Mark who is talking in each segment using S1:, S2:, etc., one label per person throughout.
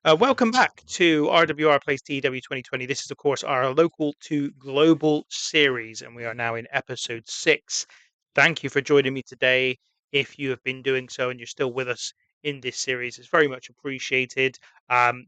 S1: Welcome back to RWR Plays TEW 2020. This is, of course, our local to global series, and we are now in episode 6. Thank you for joining me today. If you have been doing so and you're still with us in this series, it's very much appreciated. I'm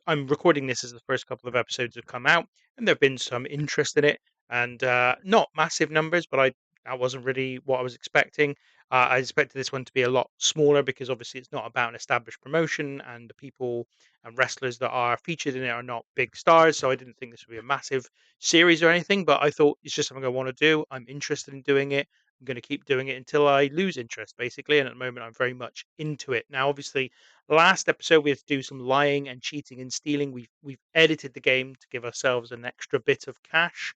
S1: recording this as the first couple of episodes have come out, and there have been some interest in it, and not massive numbers, but that wasn't really what I was expecting. I expected this one to be a lot smaller because obviously it's not about an established promotion, and the people and wrestlers that are featured in it are not big stars. So I didn't think this would be a massive series or anything, but I thought it's just something I want to do. I'm interested in doing it. I'm going to keep doing it until I lose interest, basically. And at the moment, I'm very much into it. Now, obviously, last episode we had to do some lying and cheating and stealing. We've edited the game to give ourselves an extra bit of cash.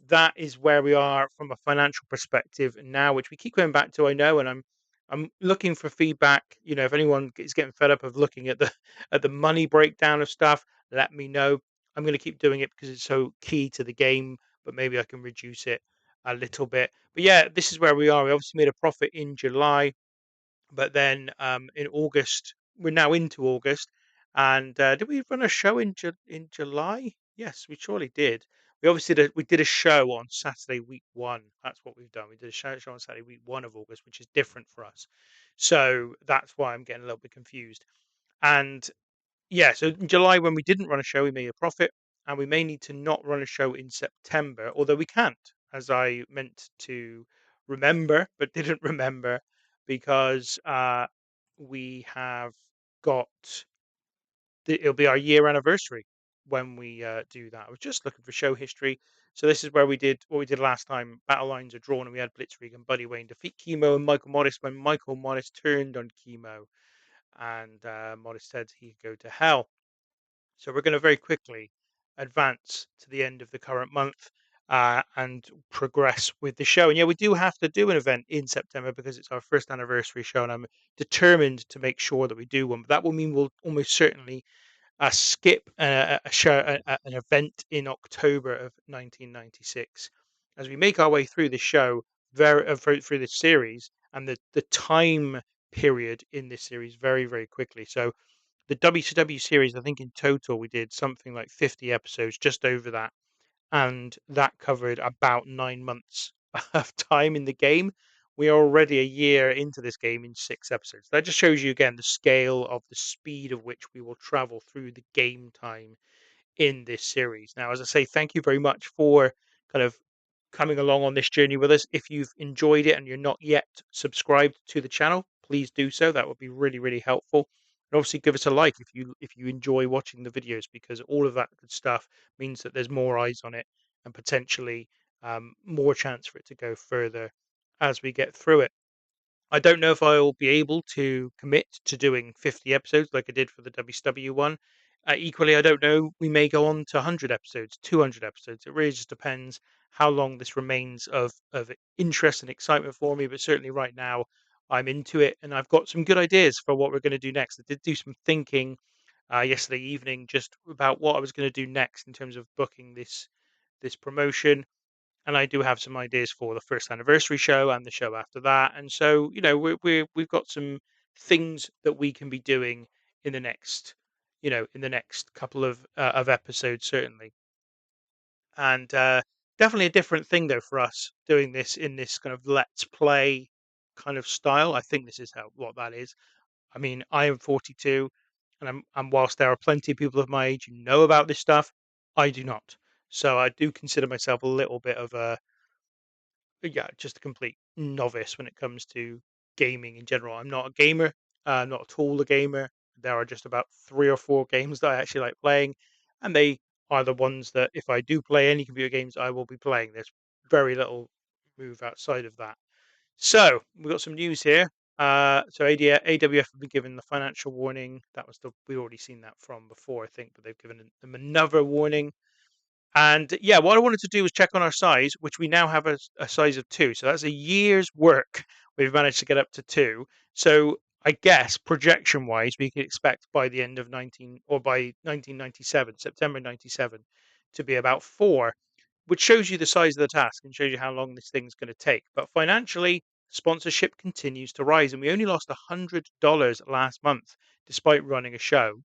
S1: That is where we are from a financial perspective now, which we keep going back to. I know, and I'm looking for feedback. If anyone is getting fed up of looking at the at the money breakdown of stuff, let me know. I'm going to keep doing it because it's so key to the game, but maybe I can reduce it a little bit. But yeah, this is where we are. We obviously made a profit in July, but then in August, we're now into August, and did we run a show in July? Yes, we surely did. We did a show on Saturday week one. That's what we've done. We did a show on Saturday week one of August, which is different for us. So that's why I'm getting a little bit confused. And yeah, so in July when we didn't run a show, we made a profit, and we may need to not run a show in September, although we can't, as I meant to remember but didn't remember because we have got it'll be our year anniversary when we do that. I was just looking for show history. So this is where we did what we did last time. Battle lines are drawn, and we had Blitzkrieg and Buddy Wayne defeat Chemo and Michael Modest when Michael Modest turned on Chemo, and Modest said he could go to hell. So we're going to very quickly advance to the end of the current month and progress with the show. And yeah, we do have to do an event in September because it's our first anniversary show, and I'm determined to make sure that we do one. But that will mean we'll almost certainly skip a show, an event in October of 1996, as we make our way through the show, through this series, and the time period in this series very, very quickly. So the WCW series, I think in total we did something like 50 episodes, just over that, and that covered about 9 months of time in the game. We are already a year into this game in 6 episodes. That just shows you again the scale of the speed of which we will travel through the game time in this series. Now, as I say, thank you very much for kind of coming along on this journey with us. If you've enjoyed it and you're not yet subscribed to the channel, please do so. That would be really, really helpful. And obviously, give us a like if you enjoy watching the videos, because all of that good stuff means that there's more eyes on it and potentially more chance for it to go further as we get through it. I don't know if I'll be able to commit to doing 50 episodes like I did for the WCW one. Equally, I don't know. We may go on to 100 episodes, 200 episodes. It really just depends how long this remains of interest and excitement for me. But certainly, right now, I'm into it, and I've got some good ideas for what we're going to do next. I did do some thinking yesterday evening just about what I was going to do next in terms of booking this promotion, and I do have some ideas for the first anniversary show and the show after that. And so, we've got some things that we can be doing in the next, in the next couple of episodes, certainly. And definitely a different thing though for us doing this in this kind of let's play kind of style. I think this is how what that is. I mean, I am 42, and whilst there are plenty of people of my age who know about this stuff, I do not. So I do consider myself a little bit of a yeah, just a complete novice when it comes to gaming in general. I'm not a gamer, not at all a gamer. There are just about 3 or 4 games that I actually like playing, and they are the ones that if I do play any computer games, I will be playing. There's very little move outside of that. So we've got some news here. So AWF have been given the financial warning. That was we already seen that from before, I think, but they've given them another warning. And yeah, what I wanted to do was check on our size, which we now have a size of 2. So that's a year's work. We've managed to get up to 2. So I guess projection wise, we could expect by the end of 19 or by 1997, September 97, to be about 4, which shows you the size of the task and shows you how long this thing's going to take. But financially, sponsorship continues to rise, and we only lost $100 last month despite running a show.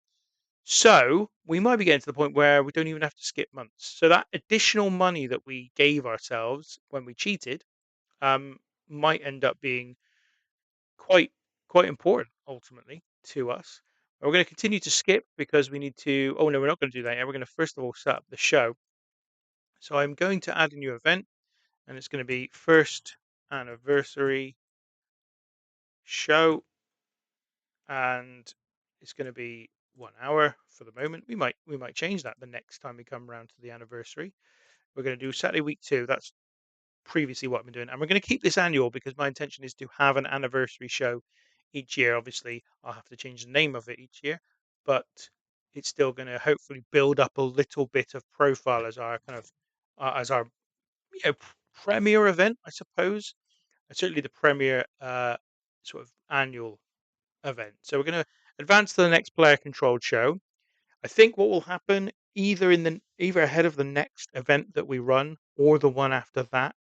S1: So we might be getting to the point where we don't even have to skip months. So that additional money that we gave ourselves when we cheated um, might end up being quite quite important ultimately to us. We're going to continue to skip because we need to. Oh no, we're not going to do that yet. We're going to first of all set up the show. So I'm going to add a new event, and it's going to be first anniversary show, and it's going to be 1 hour for the moment. We might change that the next time we come around to the anniversary. We're going to do Saturday week 2. That's previously what I've been doing, and we're going to keep this annual because my intention is to have an anniversary show each year. Obviously, I'll have to change the name of it each year, but it's still going to hopefully build up a little bit of profile as our kind of as our premier event, I suppose. And certainly the premier sort of annual event. So we're going to advance to the next player controlled show. I think what will happen either ahead of the next event that we run or the one after that,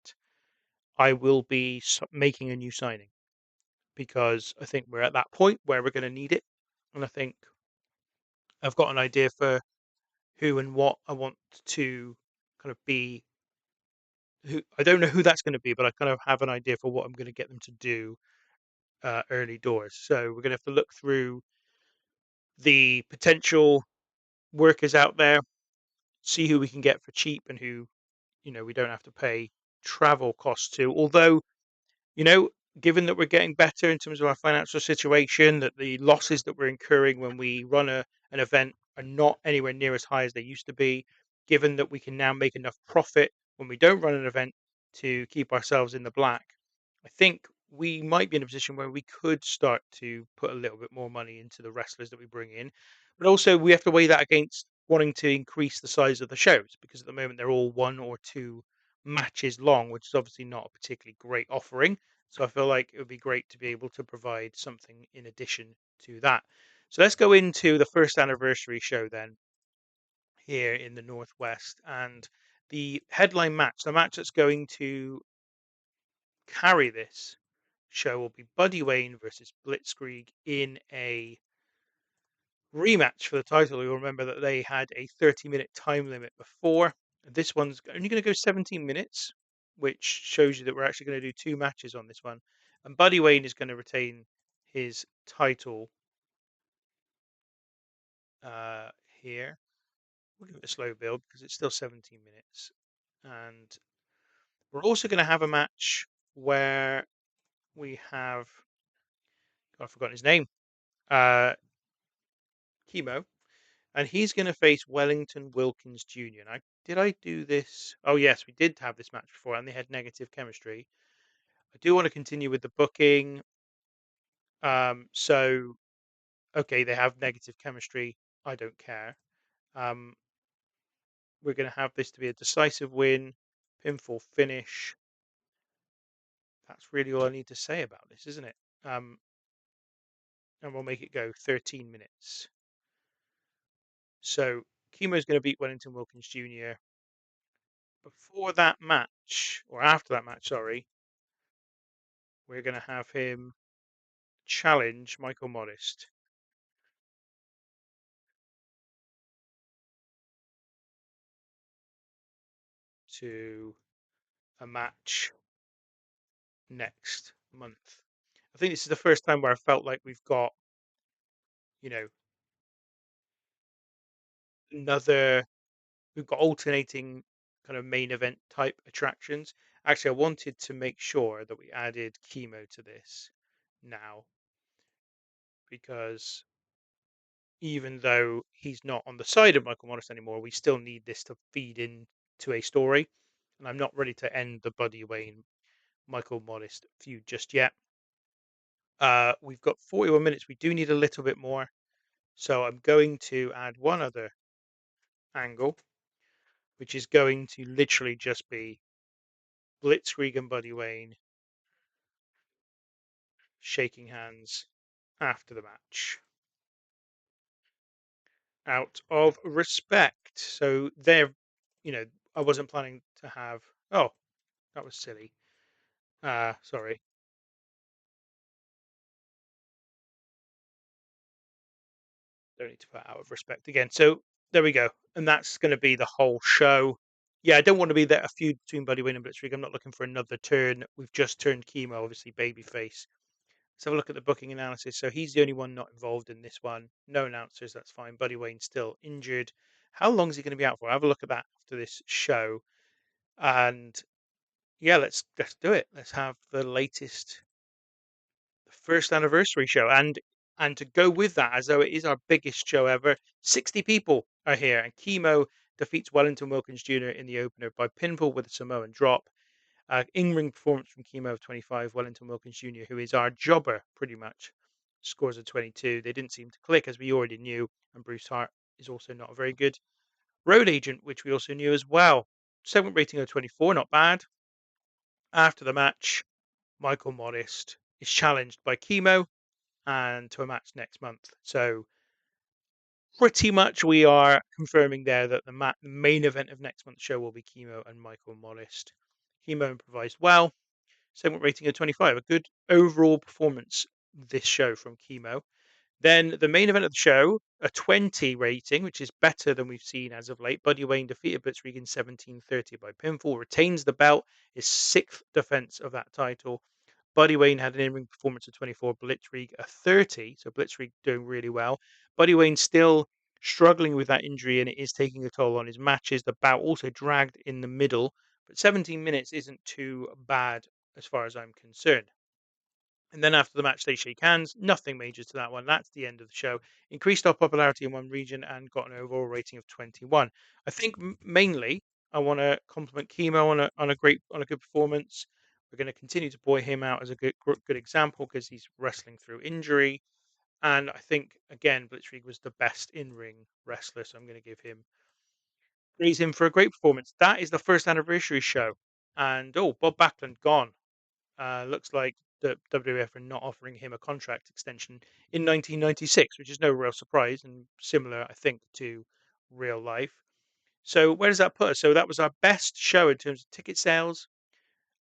S1: I will be making a new signing because I think we're at that point where we're going to need it, and I think I've got an idea for who and what I want to kind of be. Who I don't know who that's going to be, but I kind of have an idea for what I'm going to get them to do early doors. So we're going to have to look through the potential workers out there, see who we can get for cheap and who we don't have to pay travel costs to. Although you know, given that we're getting better in terms of our financial situation, that the losses that we're incurring when we run an event are not anywhere near as high as they used to be, given that we can now make enough profit when we don't run an event to keep ourselves in the black, I think we might be in a position where we could start to put a little bit more money into the wrestlers that we bring in. But also, we have to weigh that against wanting to increase the size of the shows because at the moment they're all 1 or 2 matches long, which is obviously not a particularly great offering. So I feel like it would be great to be able to provide something in addition to that. So let's go into the first anniversary show then here in the Northwest. And the headline match, the match that's going to carry this show will be Buddy Wayne versus Blitzkrieg in a rematch for the title. You'll remember that they had a 30-minute time limit before. This one's only going to go 17 minutes, which shows you that we're actually going to do 2 matches on this one. And Buddy Wayne is going to retain his title here. We'll give it a slow build because it's still 17 minutes. And we're also going to have a match where we have, I've forgotten his name, uh, Chemo, and he's going to face Wellington Wilkins Jr. Now, did I do this? Oh, yes, we did have this match before, and they had negative chemistry. I do want to continue with the booking. So, okay, they have negative chemistry. I don't care. Um, we're going to have this to be a decisive win, pinfall finish. That's really all I need to say about this, isn't it? Um, and we'll make it go 13 minutes. So, Chemo's going to beat Wellington Wilkins Jr. Before that match, or after that match, sorry, we're going to have him challenge Michael Modest to a match next month. I think this is the first time where I felt like we've got, you know, another, we've got alternating kind of main event type attractions. Actually, I wanted to make sure that we added Chemo to this now because even though he's not on the side of Michael Modest anymore, we still need this to feed into a story. And I'm not ready to end the Buddy Wayne Michael Modest feud just yet. We've got 41 minutes. We do need a little bit more. So I'm going to add one other angle, which is going to literally just be Blitzkrieg and Buddy Wayne shaking hands after the match out of respect. So they're, I wasn't planning to have. Oh, that was silly. Sorry. Don't need to put out of respect again. So there we go, and that's going to be the whole show. Yeah, I don't want to be there a feud between Buddy Wayne and Blitzkrieg. I'm not looking for another turn. We've just turned Chemo, obviously babyface. Let's have a look at the booking analysis. So he's the only one not involved in this one. No announcers, that's fine. Buddy Wayne's still injured. How long is he going to be out for? Have a look at that after this show. And yeah, let's do it. Let's have the latest first anniversary show. And to go with that, as though it is our biggest show ever, 60 people are here. And Chemo defeats Wellington Wilkins Jr. in the opener by pinfall with a Samoan drop. In-ring performance from Chemo of 25, Wellington Wilkins Jr., who is our jobber pretty much, scores a 22. They didn't seem to click, as we already knew, and Bruce Hart is also not very good. Road Agent, which we also knew as well. Segment rating of 24, not bad. After the match, Michael Modest is challenged by Chemo and to a match next month. So pretty much we are confirming there that the main event of next month's show will be Chemo and Michael Modest. Chemo improvised well. Segment rating of 25. A good overall performance this show from Chemo. Then the main event of the show, a 20 rating, which is better than we've seen as of late. Buddy Wayne defeated Blitzkrieg in 17:30 by pinfall, retains the belt, his sixth defense of that title. Buddy Wayne had an in-ring performance of 24, Blitzkrieg a 30, so Blitzkrieg doing really well. Buddy Wayne still struggling with that injury, and it is taking a toll on his matches. The bout also dragged in the middle, but 17 minutes isn't too bad as far as I'm concerned. And then after the match, they shake hands. Nothing major to that one. That's the end of the show. Increased our popularity in one region and got an overall rating of 21. I think mainly I want to compliment Chemo on a good performance. We're going to continue to boy him out as a good example because he's wrestling through injury. And I think again, Blitzkrieg was the best in ring wrestler, so I'm going to praise him for a great performance. That is the first anniversary show, and oh, Bob Backlund gone. Looks like the WWF are not offering him a contract extension in 1996, which is no real surprise and similar, I think, to real life. So where does that put us? So that was our best show in terms of ticket sales,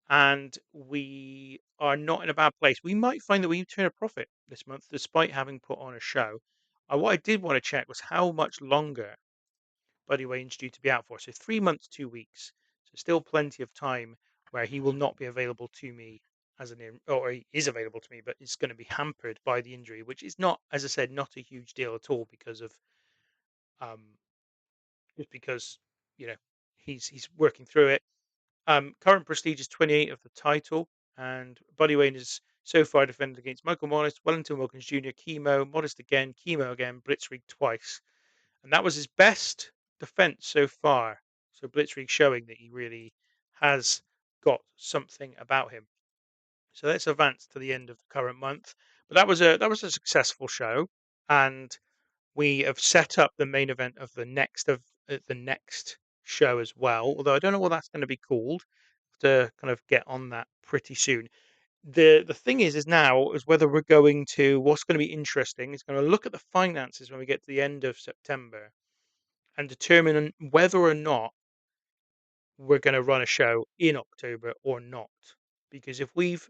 S1: and we are not in a bad place. We might find that we turn a profit this month, despite having put on a show. What I did want to check was how much longer Buddy Wayne's due to be out for. So 3 months, 2 weeks. So still plenty of time where he will not be available to me as or he is available to me, but it's going to be hampered by the injury, which is not, as I said, not a huge deal at all because of um just because you know he's working through it. Current prestige is 28 of the title, and Buddy Wayne is so far defended against Michael Modest, Wellington Wilkins Jr., Chemo, Modest again, Chemo again, Blitzkrieg twice. And that was his best defense so far. So Blitzkrieg showing that he really has got something about him. So let's advance to the end of the current month. But that was a successful show, and we have set up the main event of the next show as well. Although I don't know what that's going to be called. To kind of get on that pretty soon. The thing is now is whether we're going to what's going to be interesting is going to look at the finances when we get to the end of September and determine whether or not we're going to run a show in October or not. Because if we've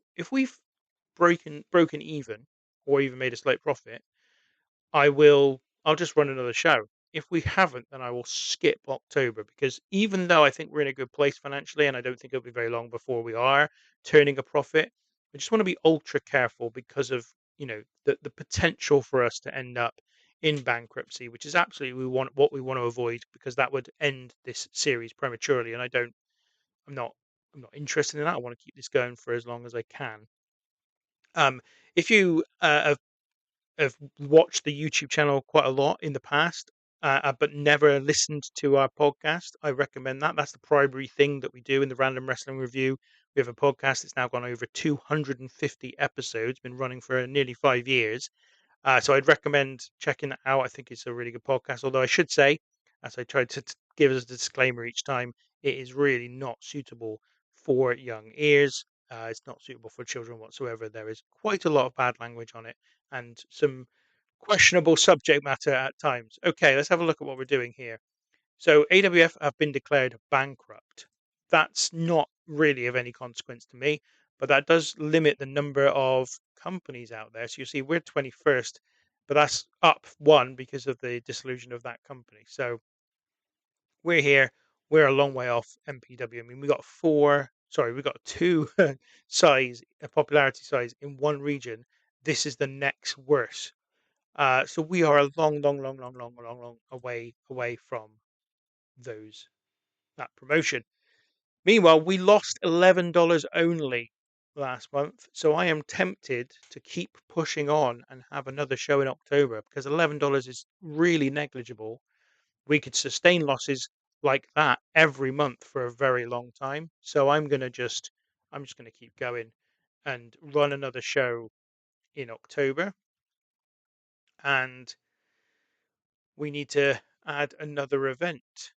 S1: broken even or even made a slight profit, I'll just run another show. If we haven't, then I will skip October because even though I think we're in a good place financially, and I don't think it'll be very long before we are turning a profit, I just want to be ultra careful because of the potential for us to end up in bankruptcy, which is absolutely what we want to avoid because that would end this series prematurely, and I'm not I'm not interested in that. I want to keep this going for as long as I can. If you have watched the YouTube channel quite a lot in the past, but never listened to our podcast, I recommend that. That's the primary thing that we do in the Random Wrestling Review. We have a podcast that's now gone over 250 episodes, been running for nearly 5 years. So I'd recommend checking that out. I think it's a really good podcast. Although I should say, as I tried to give us a disclaimer each time, it is really not suitable for young ears. It's not suitable for children whatsoever. There is quite a lot of bad language on it and some questionable subject matter at times. Okay, let's have a look at what we're doing here. So AWF have been declared bankrupt. That's not really of any consequence to me, but that does limit the number of companies out there. So you see, we're 21st. but that's up one because of the dissolution of that company. So we're here. We're a long way off MPW. I mean, we got four. Sorry, we got two size, a popularity size in one region. This is the next worst. So we are a long away from those that promotion. Meanwhile, we lost $11 only last month, so I am tempted to keep pushing on and have another show in October because $11 is really negligible. We could sustain losses like that every month for a very long time. So I'm just gonna keep going and run another show in October, and we need to add another event,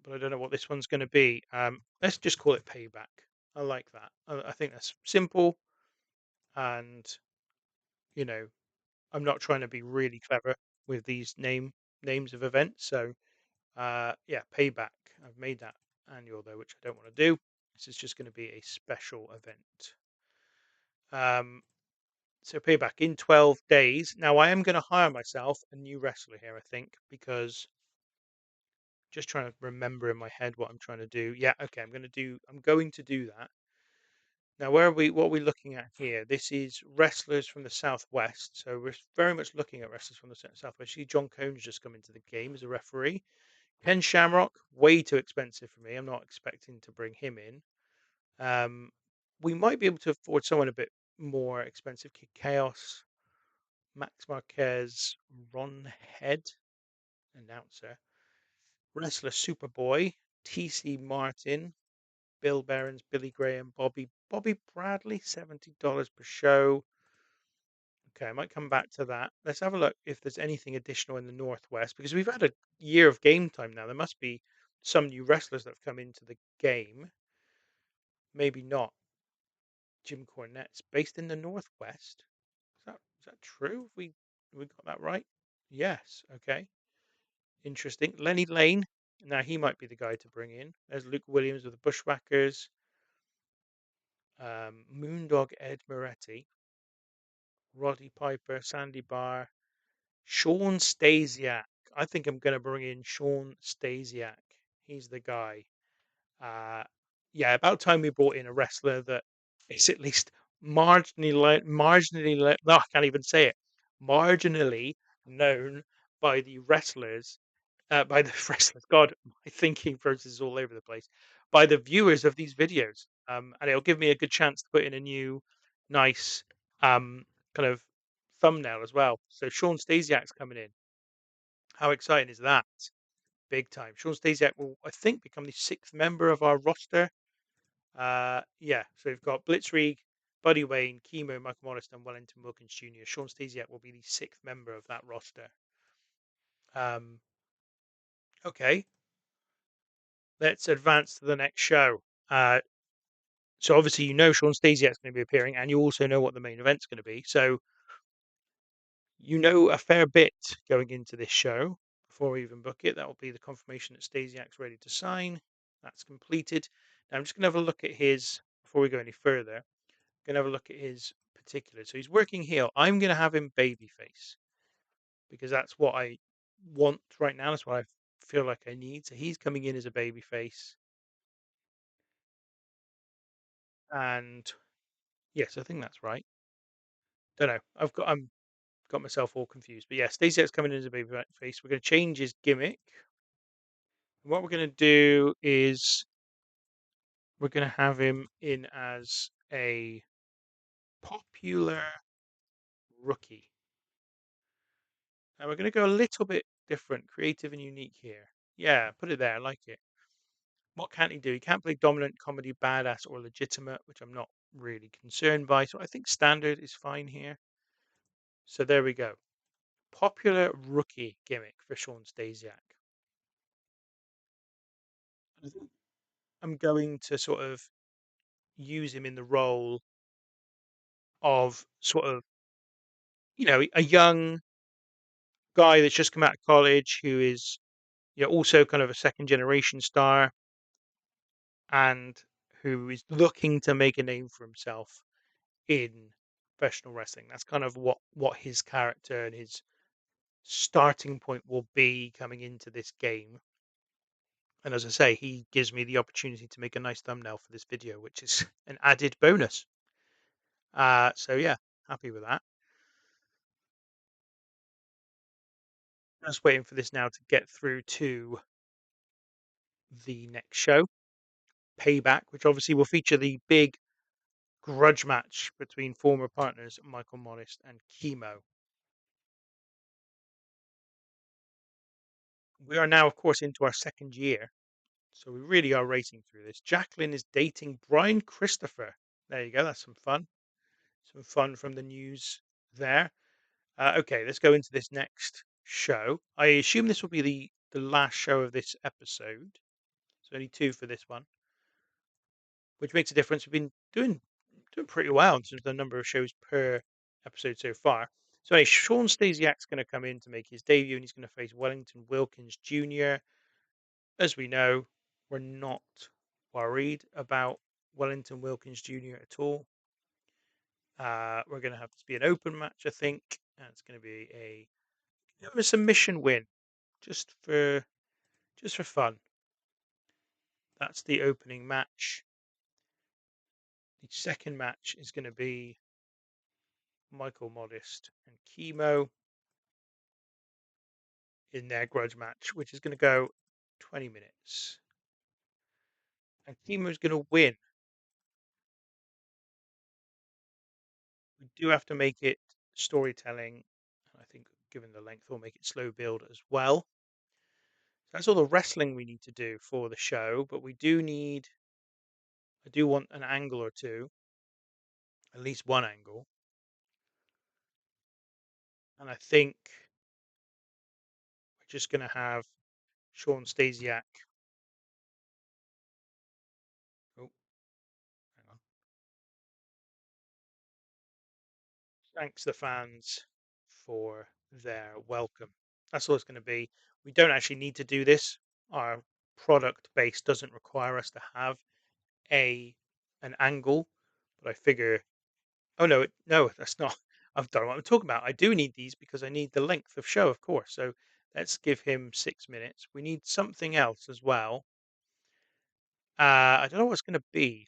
S1: but I don't know what this one's going to be. Let's just call it Payback. I like that. I think that's simple, and you know, I'm not trying to be really clever with these names of events. So, yeah, Payback. I've made that annual though, which I don't want to do. This is just going to be a special event. Um, so Payback in 12 days. Now I am going to hire myself a new wrestler here, I think, because just trying to remember in my head what I'm trying to do. Yeah, okay, I'm going to do that. Now, what are we looking at here? This is wrestlers from the Southwest. So we're very much looking at wrestlers from the Southwest. See, John Cone's just come into the game as a referee. Ken Shamrock, way too expensive for me. I'm not expecting to bring him in. Um, we might be able to afford someone a bit more expensive. Kid Chaos, Max Marquez, Ron Head, announcer. Wrestler Superboy, TC Martin, Bill Behrens, Billy Graham, Bobby Bradley, $70 per show. Okay, I might come back to that. Let's have a look if there's anything additional in the Northwest because we've had a year of game time now. There must be some new wrestlers that have come into the game. Maybe not. Jim Cornette's based in the Northwest. Is that true? We got that right? Yes. Okay. Interesting. Lenny Lane. Now he might be the guy to bring in. There's Luke Williams with the Bushwhackers. Moondog Ed Moretti. Roddy Piper, Sandy Barr, Sean Stasiak. I think I'm going to bring in Sean Stasiak. He's the guy. Uh, yeah, about time we brought in a wrestler that is at least no, I can't even say it, marginally known by the wrestlers, by the wrestlers. God, my thinking process is all over the place. By the viewers of these videos, and it'll give me a good chance to put in a new, nice, kind of thumbnail as well. So Sean Stasiak's coming in. How exciting is that? Big time. Sean Stasiak will, I think, become the sixth member of our roster. Yeah, so we've got Blitzkrieg, Buddy Wayne, Chemo, Michael Morris, and Wellington Wilkins Jr. Sean Stasiak will be the sixth member of that roster. Um, okay, let's advance to the next show. So obviously you know Sean Stasiak's going to be appearing, and you also know what the main event's going to be. So you know a fair bit going into this show before we even book it. That will be the confirmation that Stasiak's ready to sign. That's completed. Now I'm just going to have a look at his before we go any further. I'm going to have a look at his particulars. So he's working heel. I'm going to have him babyface because that's what I want right now. That's what I feel like I need. So he's coming in as a babyface, and yes, I think that's right. Don't know. I'm got myself all confused. But yeah, Stasiak's coming in as a babyface. We're going to change his gimmick. And what we're going to do is we're going to have him in as a popular rookie. And we're going to go a little bit different, creative and unique here. Yeah, put it there. I like it. What can't he do? He can't play dominant, comedy, badass, or legitimate, which I'm not really concerned by. So I think standard is fine here. So there we go. Popular rookie gimmick for Sean Stasiak. I think I'm going to sort of use him in the role of sort of, a young guy that's just come out of college who is, also kind of a second generation star and who is looking to make a name for himself in professional wrestling. That's kind of what his character and his starting point will be coming into this game. And as I say, he gives me the opportunity to make a nice thumbnail for this video, which is an added bonus. So yeah, happy with that. Just waiting for this now to get through to the next show, Payback, which obviously will feature the big grudge match between former partners Michael Modest and Chemo. We are now, of course, into our second year, so we really are racing through this. Jacqueline is dating Brian Christopher. There you go. That's some fun. Some fun from the news there. Okay, let's go into this next show. I assume this will be the last show of this episode. It's only two for this one, which makes a difference. We've been doing pretty well in terms of the number of shows per episode so far. So anyway, Sean Stasiak's going to come in to make his debut, and he's going to face Wellington Wilkins Jr. As we know, we're not worried about Wellington Wilkins Jr. at all. We're going to have to be an open match, I think, and it's going to be a submission win, just for fun. That's the opening match. The second match is going to be Michael Modest and Chemo in their grudge match, which is going to go 20 minutes. And Chemo's going to win. We do have to make it storytelling. I think, given the length, we'll make it slow build as well. So that's all the wrestling we need to do for the show. But I do want an angle or two, at least one angle. And I think we're just going to have Sean Stasiak. Oh, hang on. Thanks the fans for their welcome. That's all it's going to be. We don't actually need to do this. Our product base doesn't require us to have a an angle, but I figure, oh no, no, that's not. I've done what I'm talking about. I do need these because I need the length of show, of course. So let's give him 6 minutes. We need something else as well. I don't know what it's going to be.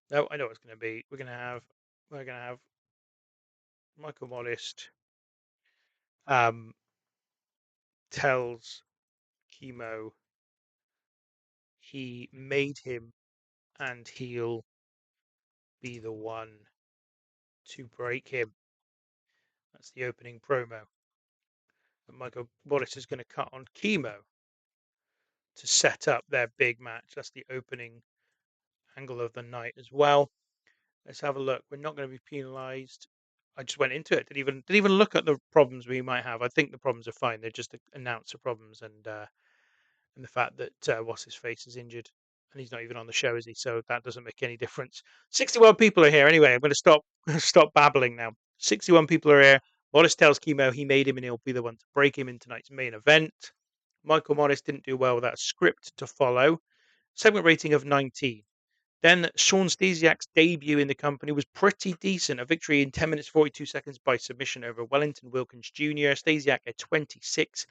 S1: No, I know what it's going to be. We're gonna have Michael Modest um, tells Chemo he made him and he'll be the one to break him. That's the opening promo. And Michael Modest is going to cut on Chemo to set up their big match. That's the opening angle of the night as well. Let's have a look. We're not going to be penalised. I just went into it. Didn't even look at the problems we might have. I think the problems are fine. They're just announcer problems and the fact that what's his face is injured and he's not even on the show, is he? So that doesn't make any difference. 61 people are here. Anyway, I'm going to stop babbling now. 61 people are here. Modest tells Chemo he made him and he'll be the one to break him in tonight's main event. Michael Modest didn't do well with that script to follow. Segment rating of 19. Then Sean Stasiak's debut in the company was pretty decent. A victory in 10 minutes 42 seconds by submission over Wellington Wilkins Jr. Stasiak at 26,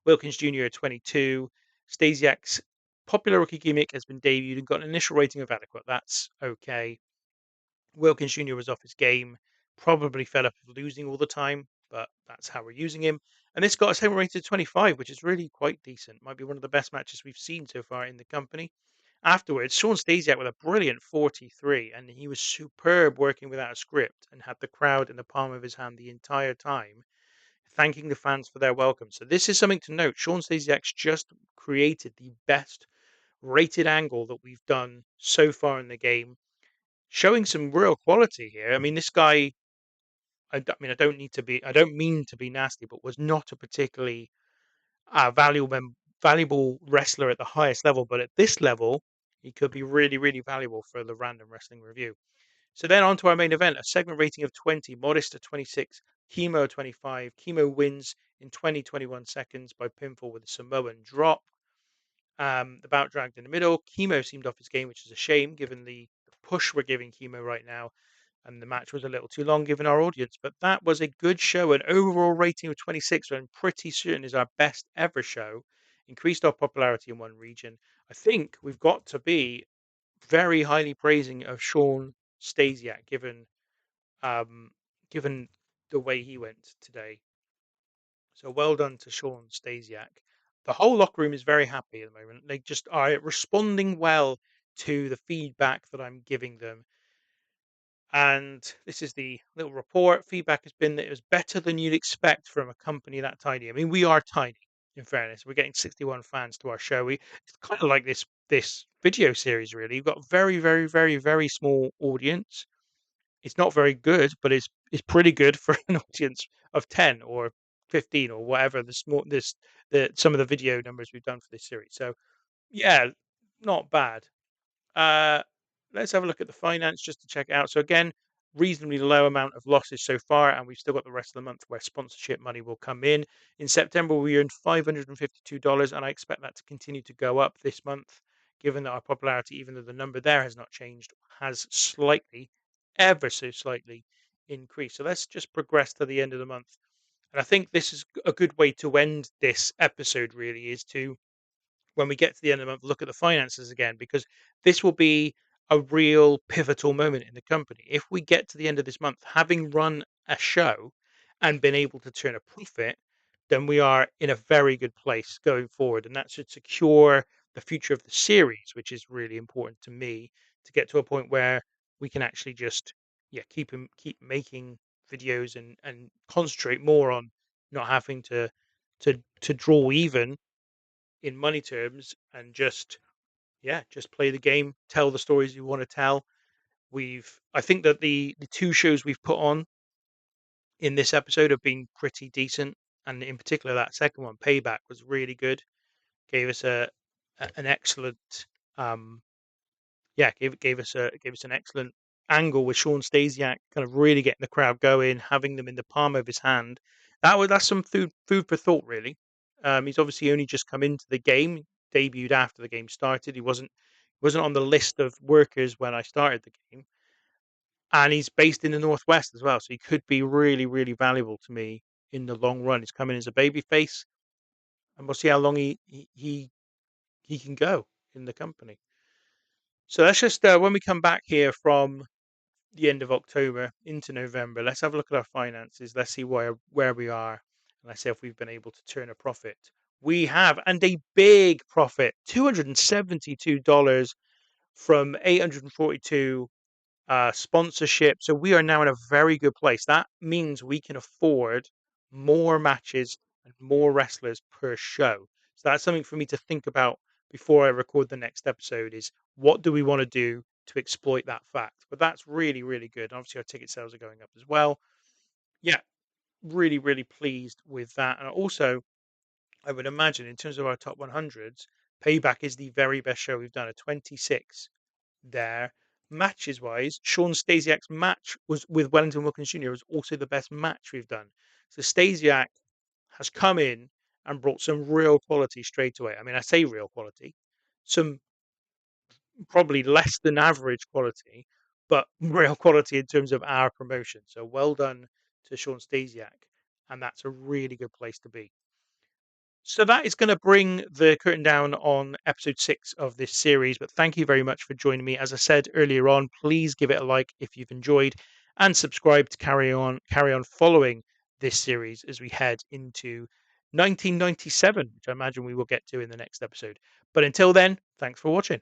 S1: Wilkins Jr. at 22. Stasiak's popular rookie gimmick has been debuted and got an initial rating of adequate. That's okay. Wilkins Jr. was off his game, probably fed up of losing all the time, but that's how we're using him. And this got a segment rated 25, which is really quite decent. Might be one of the best matches we've seen so far in the company. Afterwards, Sean Stasiak with a brilliant 43, and he was superb working without a script and had the crowd in the palm of his hand the entire time, thanking the fans for their welcome. So this is something to note. Sean Stasiak's just created the best rated angle that we've done so far in the game, showing some real quality here. I mean, this guy, I don't mean to be nasty, but was not a particularly valuable wrestler at the highest level. But at this level, he could be really, really valuable for the random wrestling review. So then on to our main event, a segment rating of 20, Modest at 26, Chemo 25. Chemo wins in 20-21 seconds by pinfall with a Samoan drop. The bout dragged in the middle. Chemo seemed off his game, which is a shame given the push we're giving Chemo right now. and the match was a little too long given our audience. But that was a good show. An overall rating of 26, and pretty certain is our best ever show. Increased our popularity in one region. I think we've got to be very highly praising of Sean Stasiak, um, given the way he went today. So well done to Sean Stasiak. The whole locker room is very happy at the moment. They just are responding well to the feedback that I'm giving them. And this is the little report. Feedback has been that it was better than you'd expect from a company that tiny. I mean, we are tiny, in fairness. We're getting 61 fans to our show. It's kind of like this video series, really. You've got very, very, very, very small audience. It's not very good, but it's pretty good for an audience of 10 or 15 or whatever the some of the video numbers we've done for this series. So yeah, not bad. Uh, let's have a look at the finance just to check it out. So again, reasonably low amount of losses so far, and we've still got the rest of the month where sponsorship money will come in. In September, we earned $552, and I expect that to continue to go up this month, given that our popularity, even though the number there has not changed, has slightly, ever so slightly increased. So let's just progress to the end of the month. And I think this is a good way to end this episode, really, is to when we get to the end of the month, look at the finances again, because this will be a real pivotal moment in the company. If we get to the end of this month, having run a show and been able to turn a profit, then we are in a very good place going forward. And that should secure the future of the series, which is really important to me to get to a point where we can actually just, yeah, keep making videos and concentrate more on not having to draw even in money terms and just yeah, just play the game, tell the stories you want to tell. I think that the two shows we've put on in this episode have been pretty decent, and in particular that second one, Payback, was really good. Gave us an excellent yeah, gave us an excellent angle with Sean Stasiak kind of really getting the crowd going, having them in the palm of his hand. That's some food for thought, really. He's obviously only just come into the game, debuted after the game started. He wasn't on the list of workers when I started the game, and he's based in the Northwest as well, so he could be really, really valuable to me in the long run. He's coming as a baby face, and we'll see how long he can go in the company. So let's just when we come back here from the end of October into November, let's have a look at our finances. Let's see where we are, and let's see if we've been able to turn a profit. We have, and a big profit, $272 from 842 sponsorship. So we are now in a very good place. That means we can afford more matches and more wrestlers per show. So that's something for me to think about before I record the next episode is what do we want to do to exploit that fact? But that's really, really good. Obviously, our ticket sales are going up as well. Yeah, really, really pleased with that. And also, I would imagine in terms of our top 100s, Payback is the very best show we've done, a 26 there. Matches wise, Sean Stasiak's match was with Wellington Wilkins Jr. was also the best match we've done. So Stasiak has come in and brought some real quality straight away. I mean, I say real quality, some probably less than average quality, but real quality in terms of our promotion. So well done to Sean Stasiak, and that's a really good place to be. So that is going to bring the curtain down on episode 6 of this series. But thank you very much for joining me. As I said earlier on, please give it a like if you've enjoyed, and subscribe to carry on following this series as we head into 1997, which I imagine we will get to in the next episode. But until then, thanks for watching.